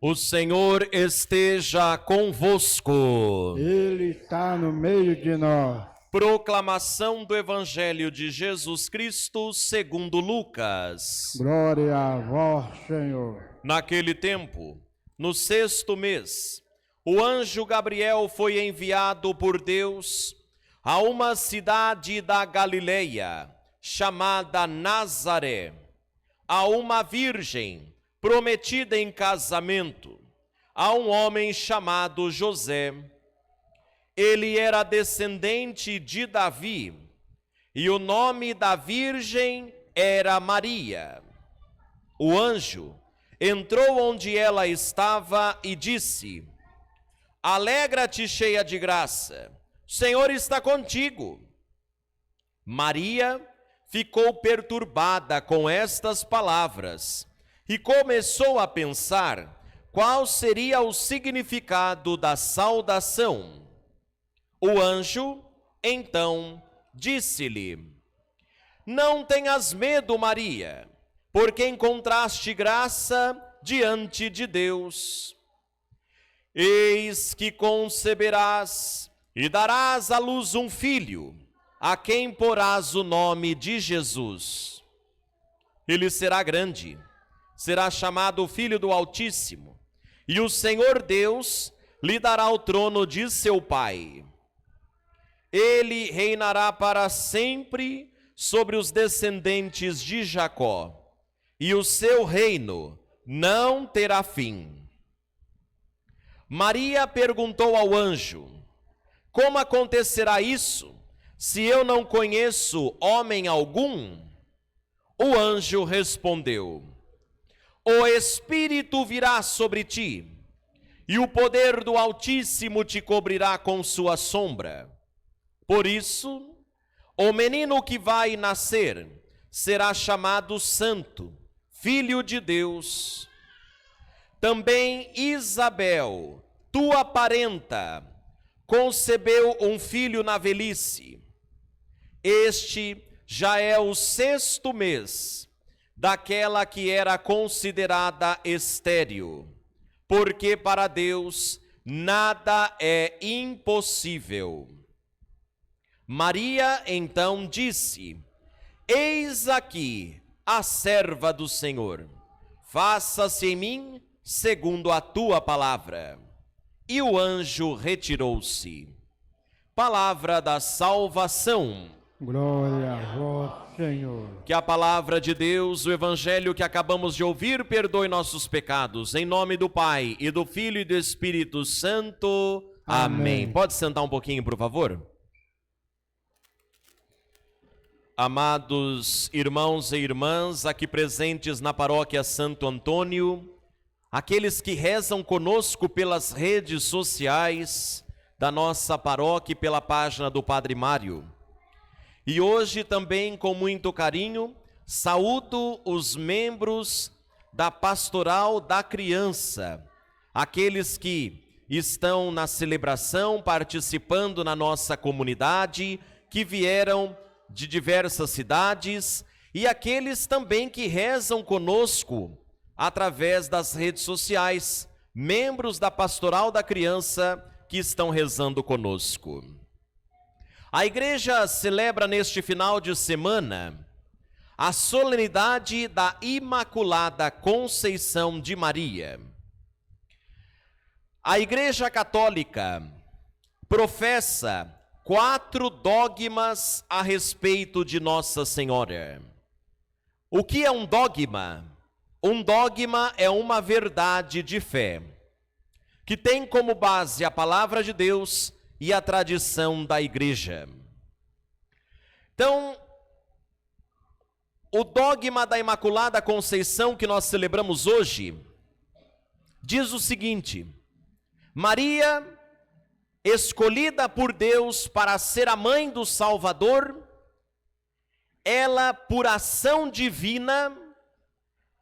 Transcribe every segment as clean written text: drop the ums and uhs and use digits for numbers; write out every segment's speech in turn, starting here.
O Senhor esteja convosco. Ele está no meio de nós. Proclamação do Evangelho de Jesus Cristo segundo Lucas. Glória a vós, Senhor. Naquele tempo, no 6º mês, o anjo Gabriel foi enviado por Deus a uma cidade da Galileia, chamada Nazaré, a uma virgem prometida em casamento a um homem chamado José. Ele era descendente de Davi, e o nome da virgem era Maria. O anjo entrou onde ela estava e disse: Alegra-te, cheia de graça, o Senhor está contigo. Maria ficou perturbada com estas palavras e começou a pensar qual seria o significado da saudação. O anjo, então, disse-lhe: Não tenhas medo, Maria, porque encontraste graça diante de Deus. Eis que conceberás e darás à luz um filho, a quem porás o nome de Jesus. Ele será grande, será chamado Filho do Altíssimo, e o Senhor Deus lhe dará o trono de seu pai. Ele reinará para sempre sobre os descendentes de Jacó, e o seu reino não terá fim. Maria perguntou ao anjo: Como acontecerá isso, se eu não conheço homem algum? O anjo respondeu: O Espírito virá sobre ti, e o poder do Altíssimo te cobrirá com sua sombra. Por isso, o menino que vai nascer será chamado Santo, Filho de Deus. Também Isabel, tua parenta, concebeu um filho na velhice. Este já é o 6º mês daquela que era considerada estéril, porque para Deus nada é impossível. Maria então disse: Eis aqui a serva do Senhor, faça-se em mim segundo a tua palavra. E o anjo retirou-se. Palavra da salvação. Glória a vós, Senhor. Que a palavra de Deus, o evangelho que acabamos de ouvir, perdoe nossos pecados. Em nome do Pai, e do Filho e do Espírito Santo. Amém. Pode sentar um pouquinho, por favor? Amados irmãos e irmãs aqui presentes na paróquia Santo Antônio, aqueles que rezam conosco pelas redes sociais da nossa paróquia e pela página do Padre Mário. E hoje também, com muito carinho, saúdo os membros da Pastoral da Criança, aqueles que estão na celebração, participando na nossa comunidade, que vieram de diversas cidades, e aqueles também que rezam conosco através das redes sociais, membros da Pastoral da Criança que estão rezando conosco. A igreja celebra neste final de semana a solenidade da Imaculada Conceição de Maria. A Igreja Católica professa 4 dogmas a respeito de Nossa Senhora. O que é um dogma? Um dogma é uma verdade de fé, que tem como base a palavra de Deus e a tradição da igreja. Então, o dogma da Imaculada Conceição que nós celebramos hoje diz o seguinte: Maria, escolhida por Deus para ser a mãe do Salvador, ela, por ação divina,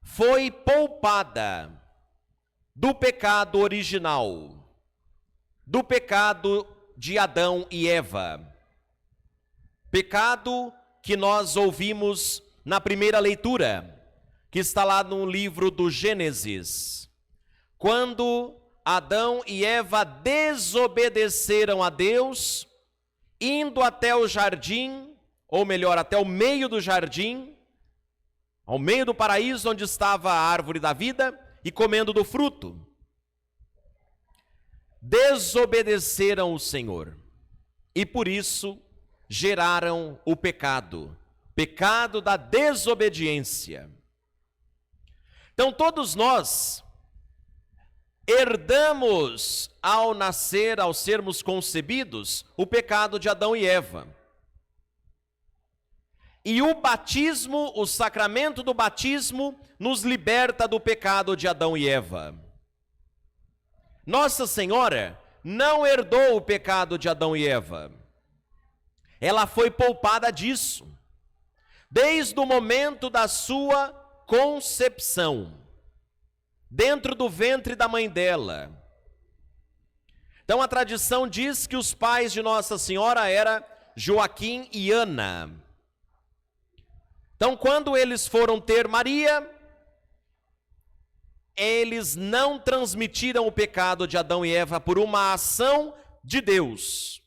foi poupada do pecado original, do pecado de Adão e Eva. Pecado que nós ouvimos na primeira leitura, que está lá no livro do Gênesis. quando Adão e Eva desobedeceram a Deus, indo até o jardim, ou melhor, até o meio do jardim, ao meio do paraíso onde estava a árvore da vida, e comendo do fruto. Desobedeceram o Senhor, e por isso geraram o pecado da desobediência. Então todos nós herdamos ao nascer, ao sermos concebidos, o pecado de Adão e Eva. E o batismo, o sacramento do batismo, nos liberta do pecado de Adão e Eva. Nossa Senhora não herdou o pecado de Adão e Eva. Ela foi poupada disso, desde o momento da sua concepção, dentro do ventre da mãe dela. Então a tradição diz que os pais de Nossa Senhora eram Joaquim e Ana. Então quando eles foram ter Maria, eles não transmitiram o pecado de Adão e Eva por uma ação de Deus.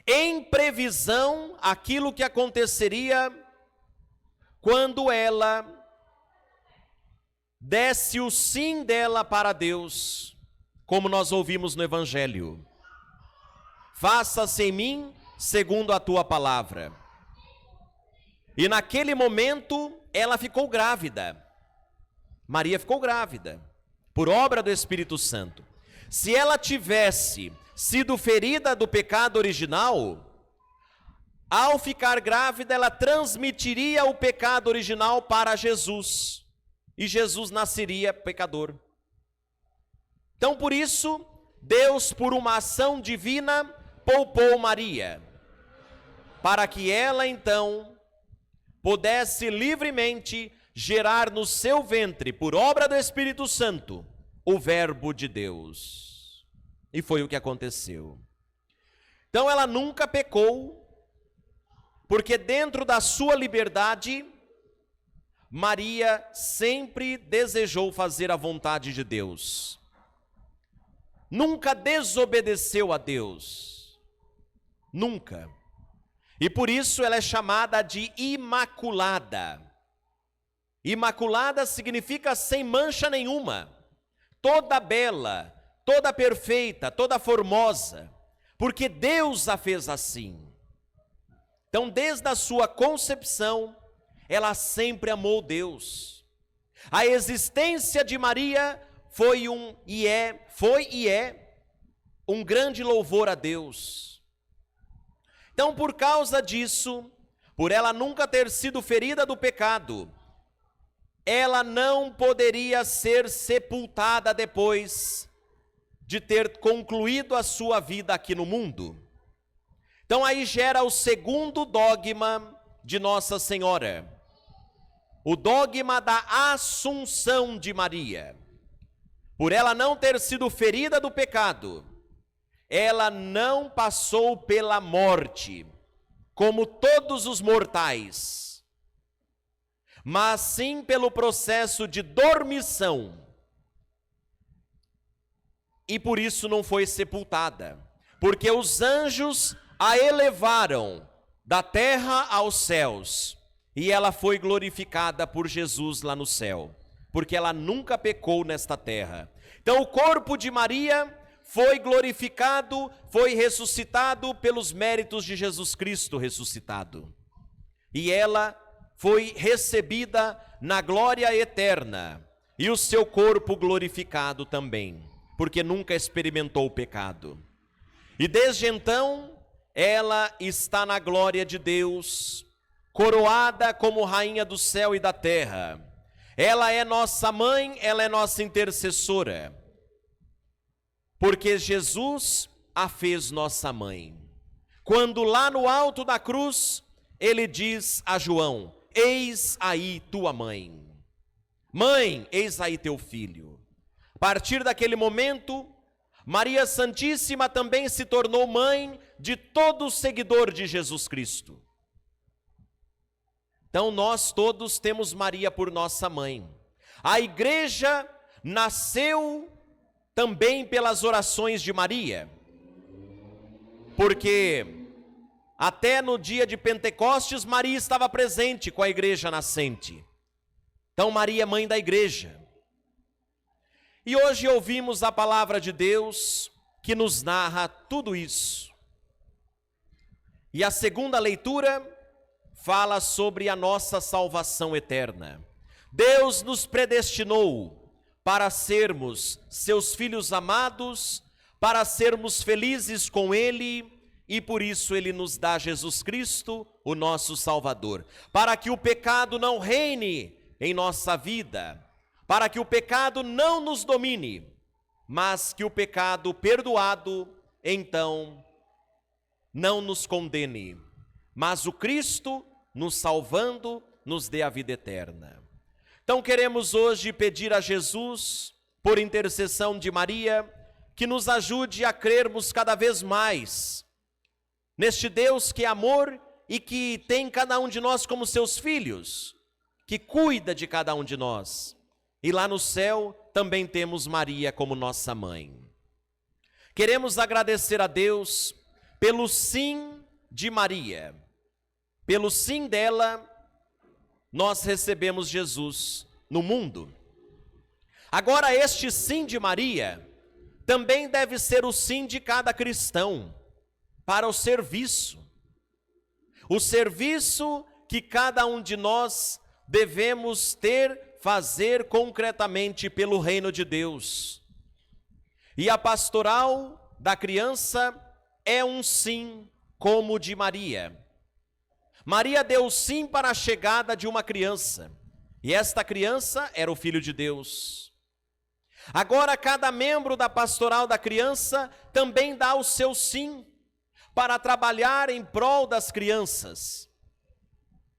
Em previsão, aquilo que aconteceria quando ela desse o sim dela para Deus, como nós ouvimos no Evangelho. Faça-se em mim segundo a tua palavra. E naquele momento, ela ficou grávida. Maria ficou grávida, por obra do Espírito Santo. Se ela tivesse sido ferida do pecado original, ao ficar grávida, ela transmitiria o pecado original para Jesus. E Jesus nasceria pecador. Então, por isso, Deus, por uma ação divina, poupou Maria, para que ela, então, pudesse livremente gerar no seu ventre, por obra do Espírito Santo, o Verbo de Deus. E foi o que aconteceu. Então ela nunca pecou, porque dentro da sua liberdade, Maria sempre desejou fazer a vontade de Deus. Nunca desobedeceu a Deus. Nunca. E por isso ela é chamada de Imaculada. Imaculada significa sem mancha nenhuma, toda bela, toda perfeita, toda formosa, porque Deus a fez assim. Então, desde a sua concepção, ela sempre amou Deus. A existência de Maria foi e é um grande louvor a Deus. Então, por causa disso, por ela nunca ter sido ferida do pecado, ela não poderia ser sepultada depois de ter concluído a sua vida aqui no mundo. Então aí gera o segundo dogma de Nossa Senhora, o dogma da Assunção de Maria. Por ela não ter sido ferida do pecado, ela não passou pela morte, como todos os mortais, mas sim pelo processo de dormição. E por isso não foi sepultada, porque os anjos a elevaram da terra aos céus, e ela foi glorificada por Jesus lá no céu, porque ela nunca pecou nesta terra. Então o corpo de Maria foi glorificado, foi ressuscitado pelos méritos de Jesus Cristo ressuscitado. E ela foi recebida na glória eterna, e o seu corpo glorificado também, porque nunca experimentou o pecado. E desde então, ela está na glória de Deus, coroada como rainha do céu e da terra. Ela é nossa mãe, ela é nossa intercessora, porque Jesus a fez nossa mãe. Quando lá no alto da cruz, ele diz a João: eis aí tua mãe. Mãe, eis aí teu filho. A partir daquele momento, Maria Santíssima também se tornou mãe de todo seguidor de Jesus Cristo. Então nós todos temos Maria por nossa mãe. A igreja nasceu também pelas orações de Maria, porque até no dia de Pentecostes Maria estava presente com a igreja nascente. Então Maria é mãe da igreja. E hoje ouvimos a palavra de Deus que nos narra tudo isso. E a segunda leitura fala sobre a nossa salvação eterna. Deus nos predestinou para sermos seus filhos amados, para sermos felizes com Ele, e por isso Ele nos dá Jesus Cristo, o nosso Salvador, para que o pecado não reine em nossa vida, para que o pecado não nos domine, mas que o pecado perdoado, então, não nos condene, mas o Cristo, nos salvando, nos dê a vida eterna. Então queremos hoje pedir a Jesus, por intercessão de Maria, que nos ajude a crermos cada vez mais neste Deus que é amor e que tem cada um de nós como seus filhos, que cuida de cada um de nós. E lá no céu também temos Maria como nossa mãe. Queremos agradecer a Deus pelo sim de Maria. Pelo sim dela, nós recebemos Jesus no mundo. Agora, este sim de Maria também deve ser o sim de cada cristão para o serviço. O serviço que cada um de nós devemos fazer concretamente pelo reino de Deus. E a pastoral da criança é um sim como o de Maria. Maria deu sim para a chegada de uma criança, e esta criança era o Filho de Deus. Agora cada membro da pastoral da criança também dá o seu sim para trabalhar em prol das crianças.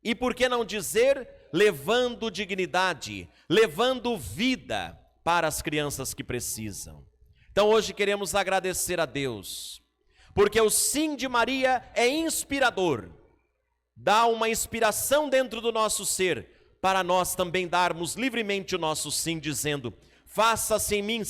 E por que não dizer, levando dignidade, levando vida para as crianças que precisam. Então hoje queremos agradecer a Deus, porque o sim de Maria é inspirador, dá uma inspiração dentro do nosso ser, para nós também darmos livremente o nosso sim, dizendo, faça-se em mim,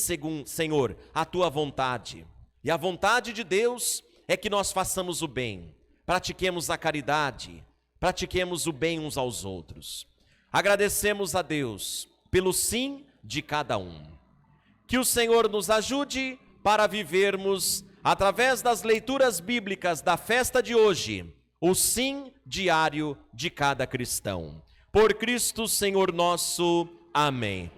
Senhor, a tua vontade. E a vontade de Deus é que nós façamos o bem, pratiquemos a caridade, pratiquemos o bem uns aos outros. Agradecemos a Deus pelo sim de cada um. Que o Senhor nos ajude para vivermos, através das leituras bíblicas da festa de hoje, o sim diário de cada cristão. Por Cristo Senhor nosso. Amém.